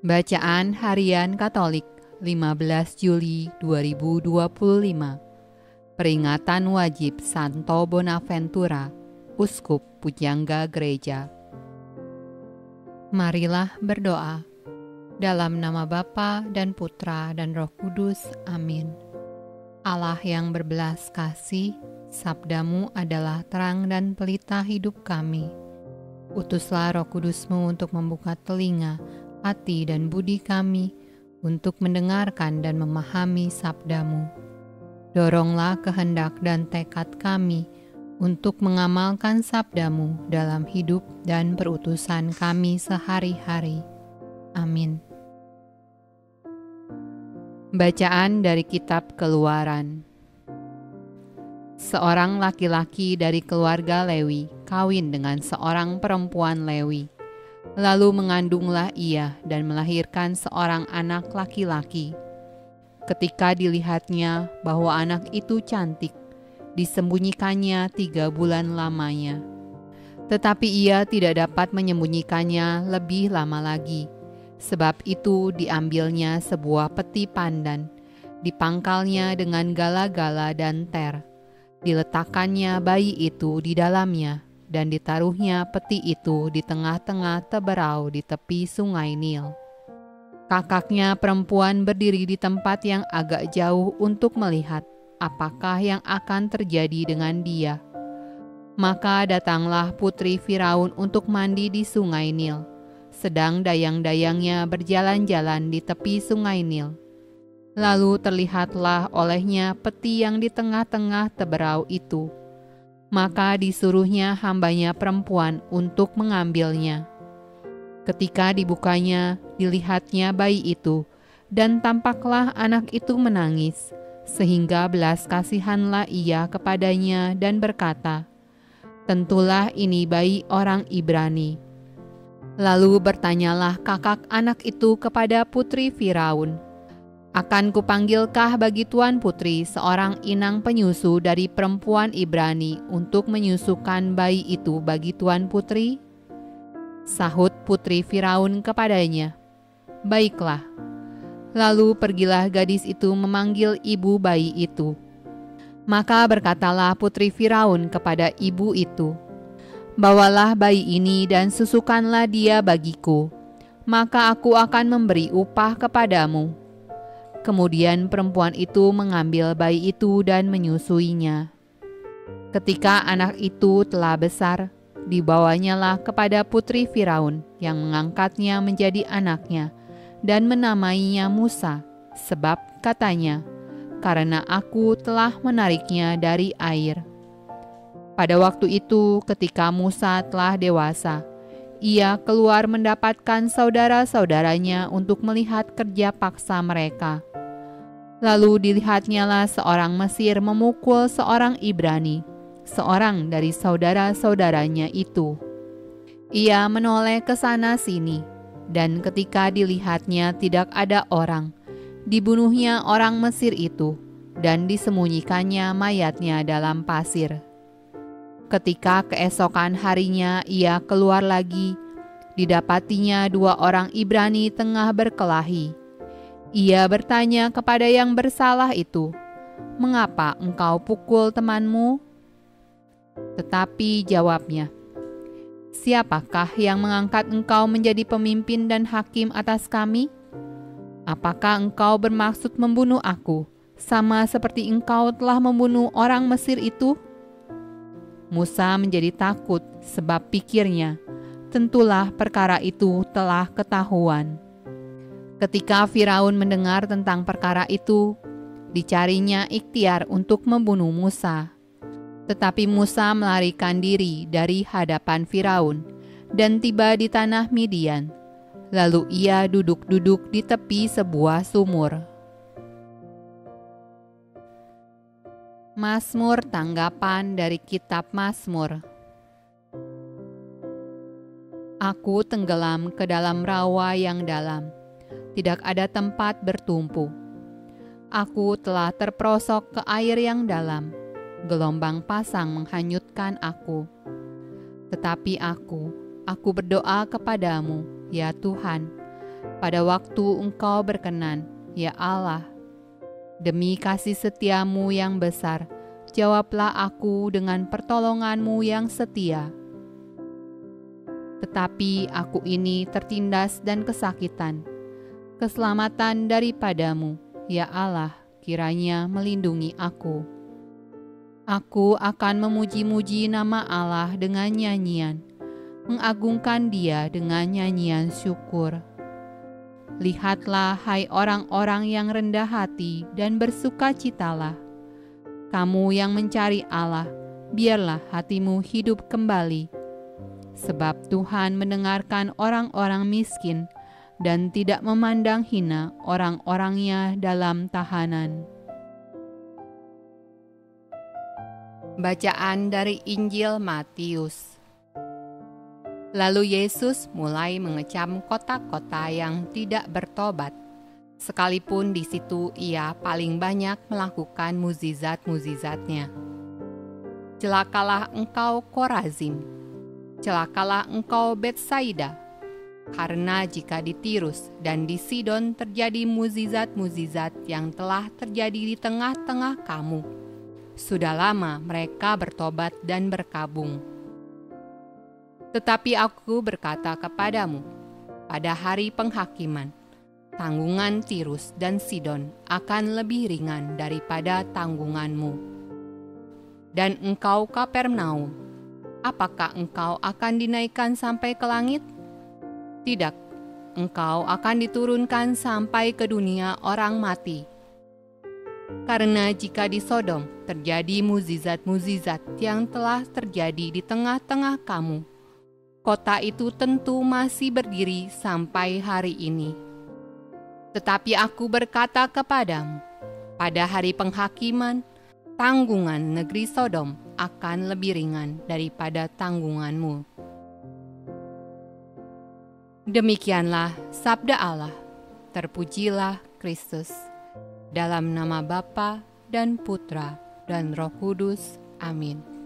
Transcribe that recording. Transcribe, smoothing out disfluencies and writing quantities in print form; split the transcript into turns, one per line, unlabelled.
Bacaan Harian Katolik 15 Juli 2025. Peringatan wajib Santo Bonaventura, Uskup Pujangga Gereja. Marilah berdoa. Dalam nama Bapa dan Putra dan Roh Kudus. Amin. Allah yang berbelas kasih, sabdamu adalah terang dan pelita hidup kami. Utuslah Roh Kudusmu untuk membuka telinga, hati dan budi kami untuk mendengarkan dan memahami sabdamu. Doronglah kehendak dan tekad kami untuk mengamalkan sabdamu dalam hidup dan perutusan kami sehari-hari. Amin. Bacaan dari Kitab Keluaran. Seorang laki-laki dari keluarga Lewi kawin dengan seorang perempuan Lewi. Lalu mengandunglah ia dan melahirkan seorang anak laki-laki. Ketika dilihatnya bahwa anak itu cantik, disembunyikannya 3 bulan lamanya. Tetapi ia tidak dapat menyembunyikannya lebih lama lagi. Sebab itu diambilnya sebuah peti pandan, dipangkalnya dengan gala-gala dan ter. Diletakkannya bayi itu di dalamnya, dan ditaruhnya peti itu di tengah-tengah teberau di tepi sungai Nil. Kakaknya perempuan berdiri di tempat yang agak jauh untuk melihat apakah yang akan terjadi dengan dia. Maka datanglah putri Firaun untuk mandi di sungai Nil, sedang dayang-dayangnya berjalan-jalan di tepi sungai Nil. Lalu terlihatlah olehnya peti yang di tengah-tengah teberau itu. Maka disuruhnya hambanya perempuan untuk mengambilnya. Ketika dibukanya, dilihatnya bayi itu, dan tampaklah anak itu menangis, sehingga belas kasihanlah ia kepadanya dan berkata, "Tentulah ini bayi orang Ibrani." Lalu bertanyalah kakak anak itu kepada putri Firaun, "Akan kupanggilkah bagi tuan putri seorang inang penyusu dari perempuan Ibrani untuk menyusukan bayi itu bagi tuan putri?" Sahut putri Firaun kepadanya, "Baiklah." Lalu pergilah gadis itu memanggil ibu bayi itu. Maka berkatalah putri Firaun kepada ibu itu, "Bawalah bayi ini dan susukanlah dia bagiku, maka aku akan memberi upah kepadamu." Kemudian perempuan itu mengambil bayi itu dan menyusuinya. Ketika anak itu telah besar, dibawanyalah kepada putri Firaun yang mengangkatnya menjadi anaknya dan menamainya Musa, sebab katanya, "Karena aku telah menariknya dari air." Pada waktu itu, ketika Musa telah dewasa, ia keluar mendapatkan saudara-saudaranya untuk melihat kerja paksa mereka. Lalu dilihatnyalah seorang Mesir memukul seorang Ibrani, seorang dari saudara-saudaranya itu. Ia menoleh ke sana sini, dan ketika dilihatnya tidak ada orang, dibunuhnya orang Mesir itu, dan disembunyikannya mayatnya dalam pasir. Ketika keesokan harinya ia keluar lagi, didapatinya 2 orang Ibrani tengah berkelahi. Ia bertanya kepada yang bersalah itu, "Mengapa engkau pukul temanmu?" Tetapi jawabnya, "Siapakah yang mengangkat engkau menjadi pemimpin dan hakim atas kami? Apakah engkau bermaksud membunuh aku, sama seperti engkau telah membunuh orang Mesir itu?" Musa menjadi takut sebab pikirnya, tentulah perkara itu telah ketahuan. Ketika Firaun mendengar tentang perkara itu, dicarinya ikhtiar untuk membunuh Musa. Tetapi Musa melarikan diri dari hadapan Firaun dan tiba di tanah Midian. Lalu ia duduk-duduk di tepi sebuah sumur. Mazmur tanggapan dari Kitab Mazmur. Aku tenggelam ke dalam rawa yang dalam, tidak ada tempat bertumpu. Aku telah terperosok ke air yang dalam, gelombang pasang menghanyutkan aku. Tetapi aku berdoa kepadamu, ya Tuhan. pada waktu Engkau berkenan, ya Allah. Demi kasih setiamu yang besar, jawablah aku dengan pertolonganmu yang setia. Tetapi aku ini tertindas dan kesakitan. Keselamatan daripadamu, ya Allah, kiranya melindungi aku. Aku akan memuji-muji nama Allah dengan nyanyian, mengagungkan Dia dengan nyanyian syukur. Lihatlah, hai orang-orang yang rendah hati dan bersukacitalah. Kamu yang mencari Allah, biarlah hatimu hidup kembali. Sebab Tuhan mendengarkan orang-orang miskin dan tidak memandang hina orang-orangnya dalam tahanan. Bacaan dari Injil Matius. Lalu Yesus mulai mengecam kota-kota yang tidak bertobat, sekalipun di situ Ia paling banyak melakukan mukjizat-mukjizatnya. Celakalah engkau Korazim, celakalah engkau Betsaida, karena jika di Tirus dan di Sidon terjadi mukjizat-mukjizat yang telah terjadi di tengah-tengah kamu, sudah lama mereka bertobat dan berkabung. Tetapi aku berkata kepadamu, pada hari penghakiman, tanggungan Tirus dan Sidon akan lebih ringan daripada tanggunganmu. Dan engkau Kapernaum, apakah engkau akan dinaikkan sampai ke langit? Tidak, engkau akan diturunkan sampai ke dunia orang mati. Karena jika di Sodom terjadi mukjizat-mukjizat yang telah terjadi di tengah-tengah kamu, kota itu tentu masih berdiri sampai hari ini. Tetapi aku berkata kepadamu, pada hari penghakiman, tanggungan negeri Sodom akan lebih ringan daripada tanggunganmu. Demikianlah sabda Allah. Terpujilah Kristus. Dalam nama Bapa dan Putra dan Roh Kudus. Amin.